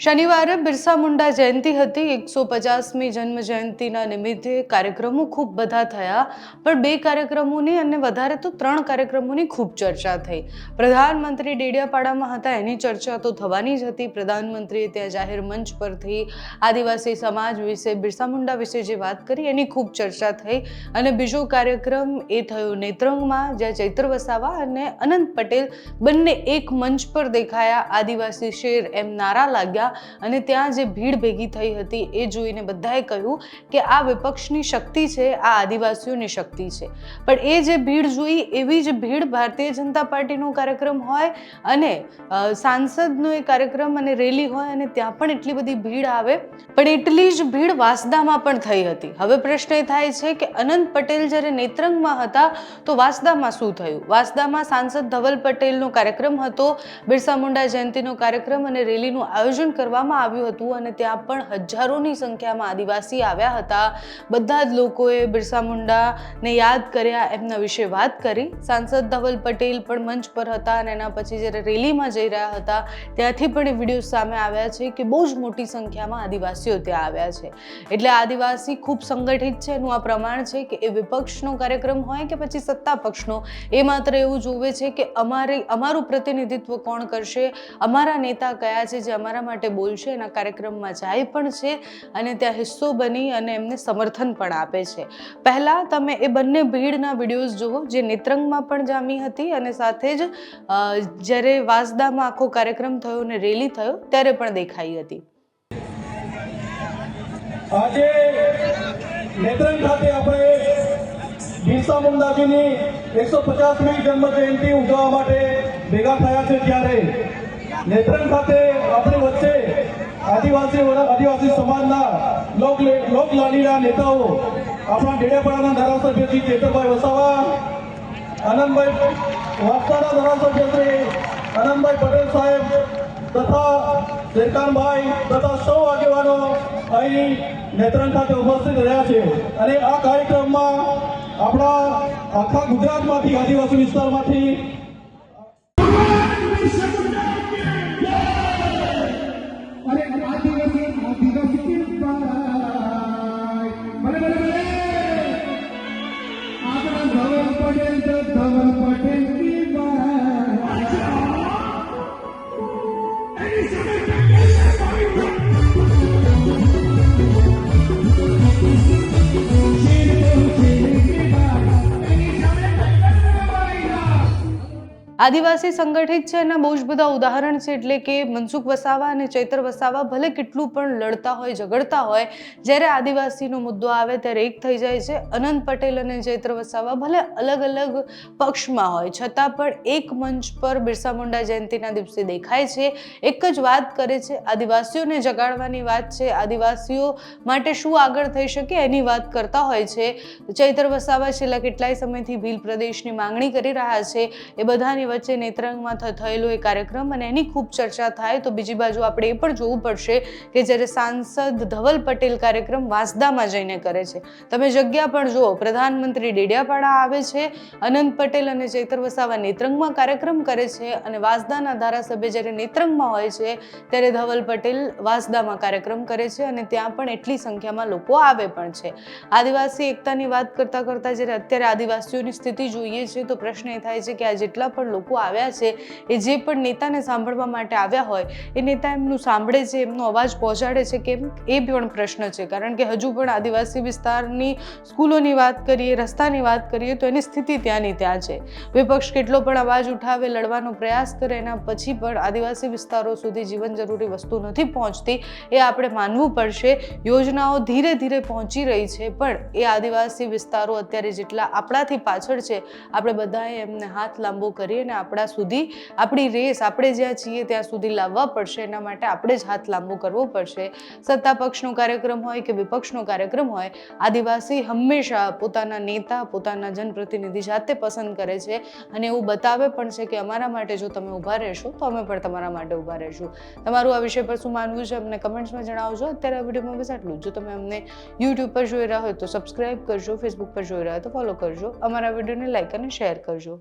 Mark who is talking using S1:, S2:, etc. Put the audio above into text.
S1: શનિવારે બિરસા મુંડા જયંતિ હતી। 150મી જન્મ જયંતિના નિમિત્તે કાર્યક્રમો ખૂબ બધા થયા, પણ બે કાર્યક્રમોની અને વધારે તો 3 કાર્યક્રમોની ખૂબ ચર્ચા થઈ। પ્રધાનમંત્રી ડેડિયાપાડામાં હતા, એની ચર્ચા તો થવાની જ હતી। પ્રધાનમંત્રીએ ત્યાં જાહેર મંચ પરથી આદિવાસી સમાજ વિશે, બિરસા મુંડા વિશે જે વાત કરી એની ખૂબ ચર્ચા થઈ। અને બીજો કાર્યક્રમ એ થયો નેત્રંગમાં, જ્યાં ચૈત્ર વસાવા અને અનંત પટેલ બંને એક મંચ પર દેખાયા। આદિવાસી શેર એમ નારા લાગ્યા અને ત્યાં જે ભીડ ભેગી થઈ હતી એ જોઈને બધાએ કહ્યું કે આ વિપક્ષની શક્તિ છે, આ આદિવાસીઓની શક્તિ છે। પણ એ જે ભીડ જોઈ એવી જ ભીડ ભારતીય જનતા પાર્ટીનો કાર્યક્રમ હોય અને સાંસદનો એ કાર્યક્રમ અને રેલી હોય અને ત્યાં પણ એટલી બધી ભીડ આવે, પણ એટલી જ ભીડ વાંસદામાં પણ થઈ હતી। હવે પ્રશ્ન એ થાય છે કે અનંત પટેલ જ્યારે નેત્રંગમાં હતા તો વાંસદામાં શું થયું? વાંસદામાં સાંસદ ધવલ પટેલનો કાર્યક્રમ હતો, બિરસા મુંડા જયંતિનો કાર્યક્રમ અને રેલીનું આયોજન કરવામાં આવ્યું હતું અને ત્યાં પણ હજારોની સંખ્યામાં આદિવાસી આવ્યા હતા। બધા જ લોકોએ બિરસા મુંડાને યાદ કર્યા, એમના વિશે વાત કરી। સાંસદ ધવલ પટેલ પણ મંચ પર હતા અને એના પછી જ્યારે રેલીમાં જઈ રહ્યા હતા ત્યાંથી પણ એ વિડીયો સામે આવ્યા છે કે બહુ જ મોટી સંખ્યામાં આદિવાસીઓ ત્યાં આવ્યા છે। એટલે આદિવાસી ખૂબ સંગઠિત છે, એનું આ પ્રમાણ છે કે એ વિપક્ષનો કાર્યક્રમ હોય કે પછી સત્તા પક્ષનો, એ માત્ર એવું જોવે છે કે અમારું પ્રતિનિધિત્વ કોણ કરશે, અમારા નેતા કયા છે જે અમારા માટે બોલશે। એના કાર્યક્રમમાં જાય પણ છે અને ત્યાં હિસ્સો બની અને એમને સમર્થન પણ આપે છે। પહેલા તમે એ બંને ભીડના વિડીયોઝ જુઓ જે નેત્રંગમાં પણ જામી હતી અને સાથે જ જ્યારે વાંસદામાં આખો કાર્યક્રમ થયો અને રેલી થયો ત્યારે પણ દેખાઈ હતી।
S2: આજે નેત્રંગ ખાતે આપણે બિરસા મુંડાજીની 150મી જન્મ જયંતિ ઉજવવા માટે ભેગા થયા છે, ત્યારે નેત્રંગ ખાતે આપણી વચ્ચે આદિવાસી સમાજના લોકલાડીના નેતાઓ આપણા ડેડિયાપાડાના ધારાસભ્ય શ્રી ચેતરભાઈ વસાવા, આનંદભાઈ વાંસદાના ધારાસભ્ય શ્રી આનંદભાઈ પટેલ સાહેબ તથા શેરખાનભાઈ તથા સૌ આગેવાનો અહીં નેત્રંગ ખાતે ઉપસ્થિત રહ્યા છે। અને આ કાર્યક્રમમાં આપણા આખા ગુજરાતમાંથી, આદિવાસી વિસ્તારમાંથી
S1: આદિવાસી સંગઠિત છે એના બહુ જ બધા ઉદાહરણ છે। એટલે કે મનસુખ વસાવા અને ચૈત્ર વસાવા ભલે કેટલું પણ લડતા હોય, ઝઘડતા હોય, જ્યારે આદિવાસીનો મુદ્દો આવે ત્યારે એક થઈ જાય છે। અનંત પટેલ અને ચૈત્ર વસાવા ભલે અલગ અલગ પક્ષમાં હોય છતાં પણ એક મંચ પર બિરસા મુંડા જયંતિના દિવસે દેખાય છે, એક જ વાત કરે છે, આદિવાસીઓને જગાડવાની વાત છે, આદિવાસીઓ માટે શું આગળ થઈ શકે એની વાત કરતા હોય છે। ચૈત્ર વસાવા છેલ્લા કેટલાય સમયથી ભીલ પ્રદેશની માંગણી કરી રહ્યા છે। એ બધાની વચ્ચે નેત્રંગમાં થયેલો એ કાર્યક્રમ અને એની ખૂબ ચર્ચા થાય તો બીજી બાજુ આપણે એ પણ જોવું પડશે કે જ્યારે સાંસદ ધવલ પટેલ કાર્યક્રમ વાંસદામાં જઈને કરે છે, તમે જગ્યા પણ જુઓ, પ્રધાનમંત્રી ડેડિયાપાડા આવે છે, અનંત પટેલ અને ચૈત્ર વસાવા નેત્રંગમાં કાર્યક્રમ કરે છે અને વાંસદાના ધારાસભ્ય જ્યારે નેત્રંગમાં હોય છે ત્યારે ધવલ પટેલ વાંસદામાં કાર્યક્રમ કરે છે અને ત્યાં પણ એટલી સંખ્યામાં લોકો આવે પણ છે। આદિવાસી એકતાની વાત કરતા કરતા જ્યારે અત્યારે આદિવાસીઓની સ્થિતિ જોઈએ છે તો પ્રશ્ન એ થાય છે કે આ જેટલા પણ લોકો આવ્યા છે એ જે પણ નેતાને સાંભળવા માટે આવ્યા હોય એ નેતા એમનું સાંભળે છે, એમનો અવાજ પહોંચાડે છે કેમ, એ પણ પ્રશ્ન છે। કારણ કે હજુ પણ આદિવાસી વિસ્તારની સ્કૂલોની વાત કરીએ, રસ્તાની વાત કરીએ તો એની સ્થિતિ ત્યાંની ત્યાં છે। વિપક્ષ કેટલો પણ અવાજ ઉઠાવે, લડવાનો પ્રયાસ કરે, એના પછી પણ આદિવાસી વિસ્તારો સુધી જીવન જરૂરી વસ્તુ નથી પહોંચતી, એ આપણે માનવું પડશે। યોજનાઓ ધીરે ધીરે પહોંચી રહી છે પણ એ આદિવાસી વિસ્તારો અત્યારે જેટલા આપણાથી પાછળ છે, આપણે બધાએ એમને હાથ લાંબો કરી અને આપણા સુધી આપણી રેસ આપણે જ્યાં છીએ ત્યાં સુધી લાવવા પડશે। એના માટે આપણે જ હાથ લાંબો કરવો પડશે। સત્તા પક્ષનો કાર્યક્રમ હોય કે વિપક્ષનો કાર્યક્રમ હોય, આદિવાસી હંમેશા પોતાના નેતા, પોતાના જનપ્રતિનિધિ જાતે પસંદ કરે છે અને એવું બતાવે પણ છે કે અમારા માટે જો તમે ઊભા રહેશો તો અમે પણ તમારા માટે ઊભા રહેશું। તમારું આ વિષય પર શું માનવું છે અમને કમેન્ટ્સમાં જણાવજો। અત્યારે આ વિડીયોમાં બસ આટલું। જો તમે અમને યુટ્યુબ પર જોઈ રહ્યા હોય તો સબસ્ક્રાઇબ કરજો, ફેસબુક પર જોઈ રહ્યા હોય તો ફોલો કરજો, અમારા વિડીયોને લાઇક અને શેર કરજો।